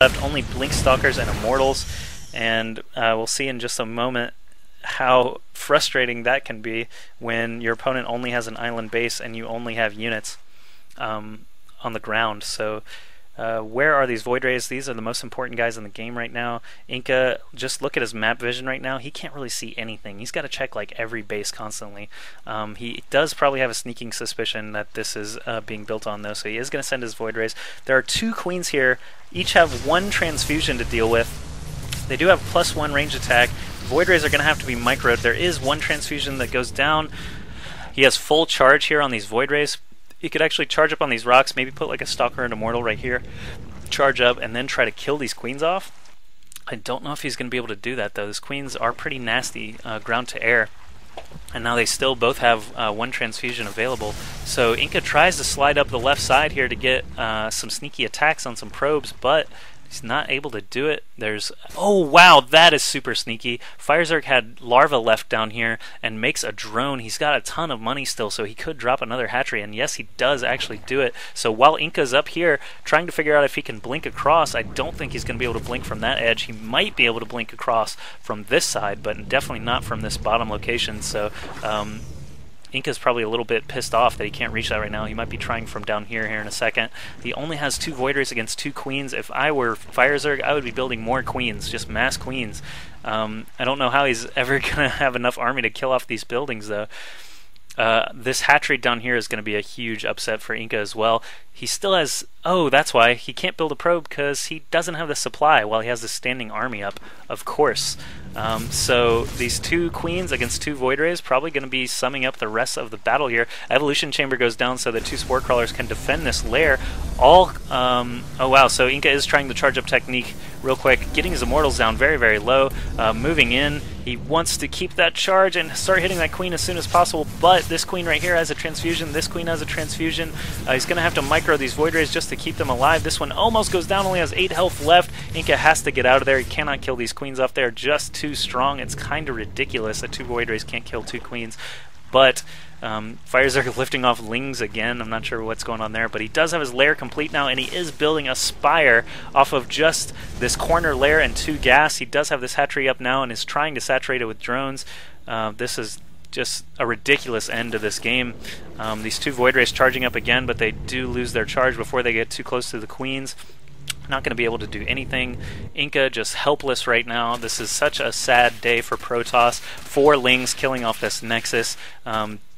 left, only Blink Stalkers and Immortals, and we'll see in just a moment how frustrating that can be when your opponent only has an island base and you only have units on the ground. So where are these Void Rays? These are the most important guys in the game right now. iNkA, just look at his map vision right now. He can't really see anything. He's got to check like every base constantly. He does probably have a sneaking suspicion that this is being built on though, so he is going to send his Void Rays. There are two queens here. Each have one transfusion to deal with. They do have +1 range attack. Void Rays are going to have to be microed. There is one transfusion that goes down. He has full charge here on these Void Rays. He could actually charge up on these rocks, maybe put like a Stalker and Immortal right here, charge up, and then try to kill these queens off. I don't know if he's going to be able to do that though. These queens are pretty nasty, ground to air. And now they still both have one transfusion available. So iNkA tries to slide up the left side here to get some sneaky attacks on some probes, but he's not able to do it. There's... oh wow, that is super sneaky. FireZerg had Larva left down here and makes a drone. He's got a ton of money still, so he could drop another hatchery, and yes, he does actually do it. So while iNkA's up here trying to figure out if he can blink across, I don't think he's going to be able to blink from that edge. He might be able to blink across from this side, but definitely not from this bottom location. So iNkA's probably a little bit pissed off that he can't reach that right now. He might be trying from down here in a second. He only has 2 Void Rays against 2 queens. If I were FireZerg, I would be building more queens, just mass queens. I don't know how he's ever going to have enough army to kill off these buildings, though. This hatchery down here is going to be a huge upset for iNkA as well. He still has... oh, that's why. He can't build a probe because he doesn't have the supply while he has the standing army up, of course. So these 2 queens against 2 Void Rays probably going to be summing up the rest of the battle here. Evolution Chamber goes down so the 2 Spore Crawlers can defend this lair. All... oh wow, so iNkA is trying the charge up technique real quick, getting his Immortals down very, very low, moving in. He wants to keep that charge and start hitting that queen as soon as possible, but this queen right here has a transfusion, this queen has a transfusion. He's going to have to micro these Void Rays just to keep them alive. This one almost goes down, only has 8 health left. iNkA has to get out of there. He cannot kill these queens off there, just too strong. It's kind of ridiculous that 2 Void Rays can't kill 2 queens, but FireZerg lifting off Lings again. I'm not sure what's going on there, but he does have his lair complete now, and he is building a spire off of just this corner lair and 2 gas. He does have this hatchery up now and is trying to saturate it with drones. This is just a ridiculous end to this game. These 2 Void Rays charging up again, but they do lose their charge before they get too close to the queens. Not going to be able to do anything. iNkA just helpless right now. This is such a sad day for Protoss. 4 Lings killing off this Nexus.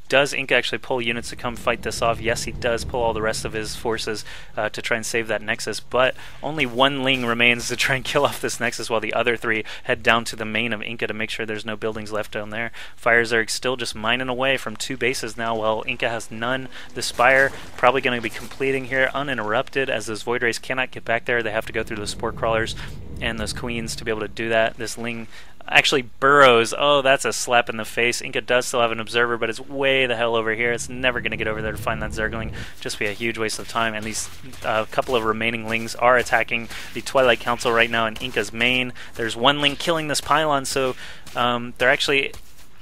Does iNkA actually pull units to come fight this off? Yes, he does pull all the rest of his forces to try and save that Nexus, but only 1 Ling remains to try and kill off this Nexus while the other 3 head down to the main of iNkA to make sure there's no buildings left down there. FireZerg still just mining away from 2 bases now while iNkA has none. The Spire probably going to be completing here uninterrupted as those Void Rays cannot get back there. They have to go through the Spore Crawlers and those Queens to be able to do that. This Ling actually burrows. Oh, that's a slap in the face. iNkA does still have an observer, but it's way the hell over here. It's never going to get over there to find that Zergling. Just be a huge waste of time. And these couple of remaining Lings are attacking the Twilight Council right now in iNkA's main. There's 1 Ling killing this pylon, so they're actually...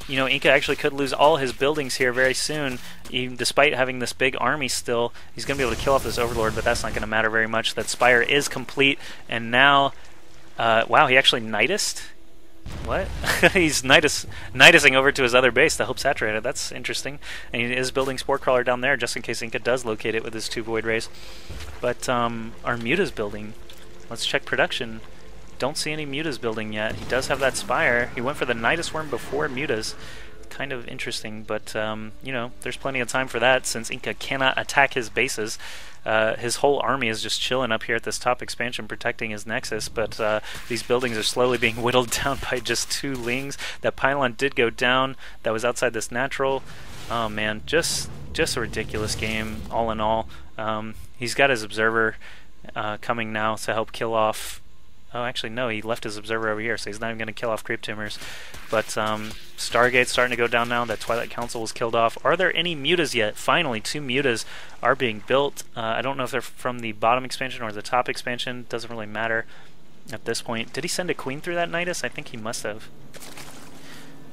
you know, iNkA actually could lose all his buildings here very soon, even despite having this big army still. He's going to be able to kill off this Overlord, but that's not going to matter very much. That Spire is complete, and now... wow, he actually Nidused? What? He's Nidusing over to his other base to help saturate it. That's interesting. And he is building Spore Crawler down there just in case iNkA does locate it with his 2 Void Rays. But our Muta's building. Let's check production. Don't see any Mutas building yet. He does have that Spire. He went for the Nidus Worm before Mutas. Kind of interesting, but you know, there's plenty of time for that since iNkA cannot attack his bases. His whole army is just chilling up here at this top expansion protecting his Nexus, but these buildings are slowly being whittled down by just 2 Lings. That pylon did go down. That was outside this natural. Oh man, just a ridiculous game all in all. He's got his observer coming now to help kill off... oh, actually, no, he left his observer over here, so he's not even going to kill off Creep Tumors. But Stargate's starting to go down now. That Twilight Council was killed off. Are there any Mutas yet? Finally, 2 Mutas are being built. I don't know if they're from the bottom expansion or the top expansion. Doesn't really matter at this point. Did he send a queen through that Nidus? I think he must have.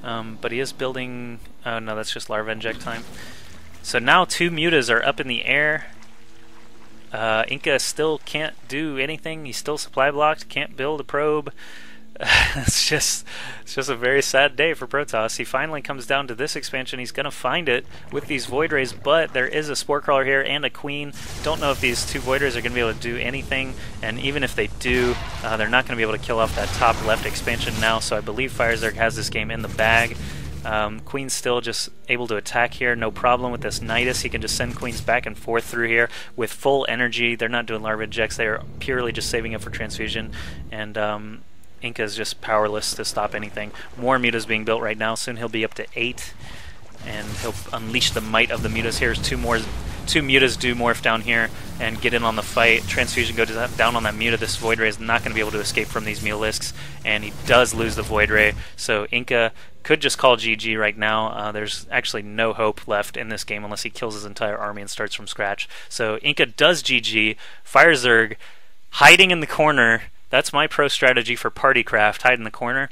But he is building... oh, no, that's just Larva Inject time. So now 2 Mutas are up in the air. iNkA still can't do anything. He's still supply blocked, can't build a probe. It's just a very sad day for Protoss. He finally comes down to this expansion. He's going to find it with these Void Rays, but there is a Spore Crawler here and a Queen. Don't know if these two Void Rays are going to be able to do anything, and even if they do, they're not going to be able to kill off that top left expansion now, so I believe FireZerg has this game in the bag. Queen's still just able to attack here, no problem with this Nidus. He can just send Queens back and forth through here with full energy. They're not doing larva ejects, they are purely just saving it for transfusion, and iNkA is just powerless to stop anything. More mutas being built right now. Soon he'll be up to 8, and he'll unleash the might of the mutas. Here's two mutas do morph down here and get in on the fight. Transfusion goes down on that muta. This Void Ray is not going to be able to escape from these Mulisks, and he does lose the Void Ray. So iNkA could just call GG right now. There's actually no hope left in this game unless he kills his entire army and starts from scratch. So iNkA does GG. FireZerg hiding in the corner. That's my pro strategy for Partycraft, hide in the corner.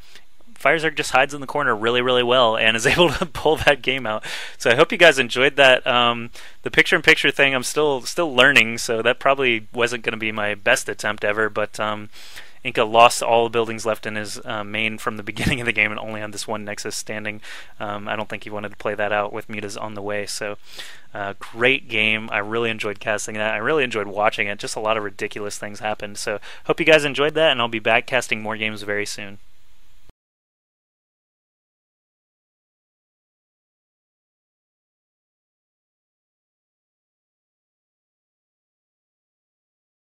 FireZerg just hides in the corner really, really well and is able to pull that game out. So I hope you guys enjoyed that. The picture-in-picture thing, I'm still learning, so that probably wasn't going to be my best attempt ever, but iNkA lost all the buildings left in his main from the beginning of the game and only had this one Nexus standing. I don't think he wanted to play that out with mutas on the way, so great game. I really enjoyed casting that. I really enjoyed watching it. Just a lot of ridiculous things happened, so hope you guys enjoyed that, and I'll be back casting more games very soon.